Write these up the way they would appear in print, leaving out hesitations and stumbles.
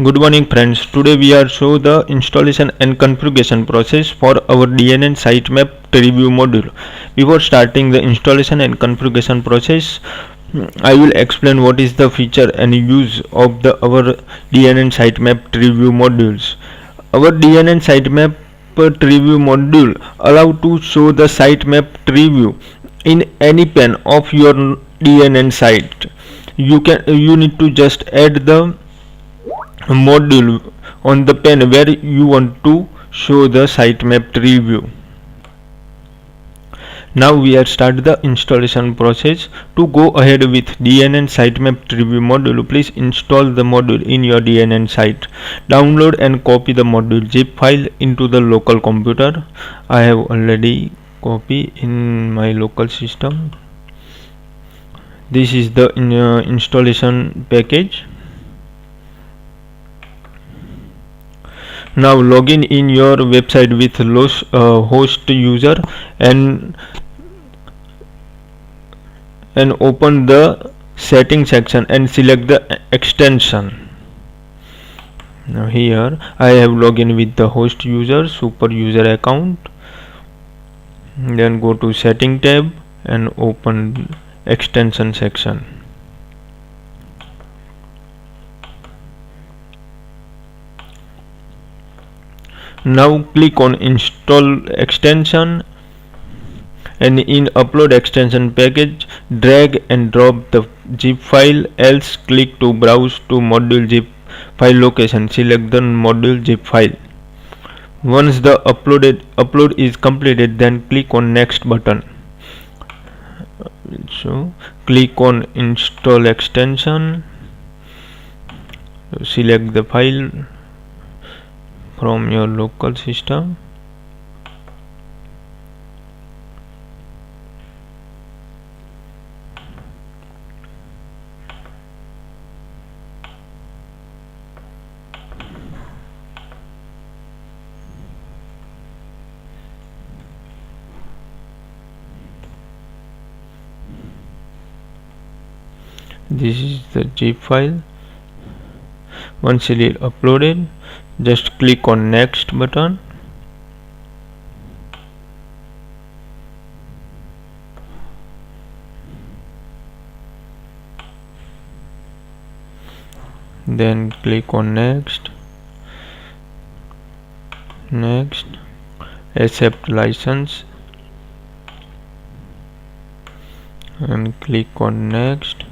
Good morning friends. Today we are show the installation and configuration process for our DNN sitemap review module. Before starting the installation and configuration process, I will explain what is the feature and use of our DNN sitemap review modules. Our DNN sitemap review module allow to show the sitemap review in any pane of your DNN site. You need to just add the module on the pane where you want to show the sitemap review. Now we are start the installation process. To go ahead with DNN sitemap review module, please install the module in your DNN site. Download and copy the module zip file into the local computer. I have already copy in my local system. This is the installation package. Now login in your website with host user and open the setting section and select the extension. Now here I have login with the host user super user account. Then go to setting tab and open extension section. Now click on install extension and in upload extension package drag and drop the zip file, else click to browse to module zip file location, select the module zip file. Once the upload is completed, then click on next button. So click on install extension, select the file from your local system. This is the zip file. Once it is uploaded, just click on next button. Then click on next, accept license and click on next.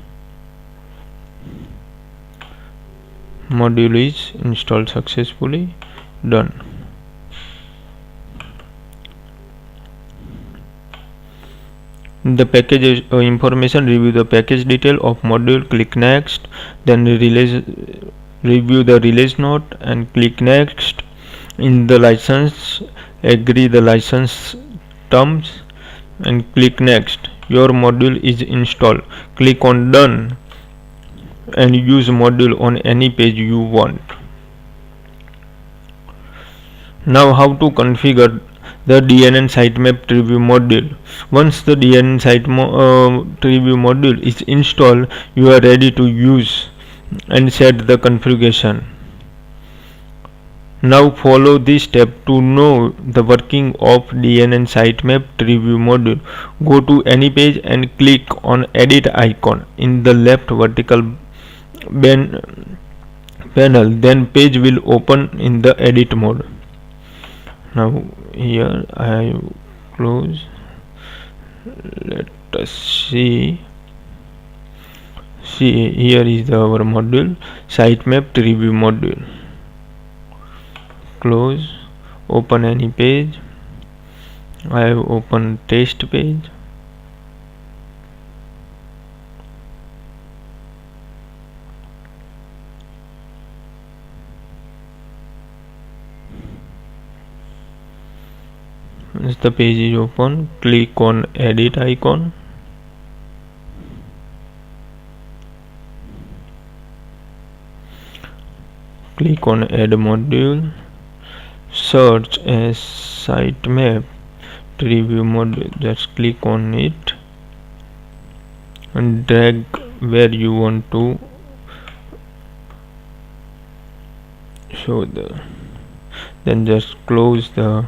Module is installed successfully. Done. The package information, review the package detail of module, click next. Then review the release note and click next. In the license, agree the license terms and click next. Your module is installed. Click on done and use module on any page you want. Now how to configure the DNN sitemap review module. Once the DNN sitemap review module is installed, you are ready to use and set the configuration. Now follow this step to know the working of DNN sitemap review module. Go to any page and click on edit icon in the left vertical panel, then page will open in the edit mode. Now here I close. Let us see here is our module, sitemap review module. Close, open any page. I have opened test page. Once the page is open, click on edit icon. Click on add module, search as sitemap review module. Just click on it and drag where you want to show the, then just close the,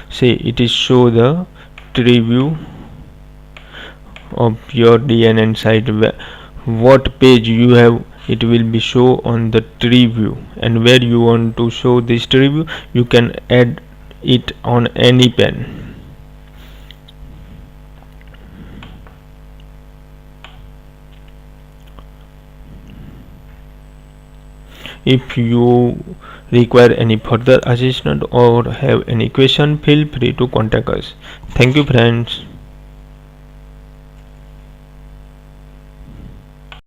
say it is show the tree view of your DNN site. What page you have, it will be show on the tree view, and where you want to show this tree view, you can add it on any pane. If you require any further assistance or have any question, feel free to contact us. Thank you friends.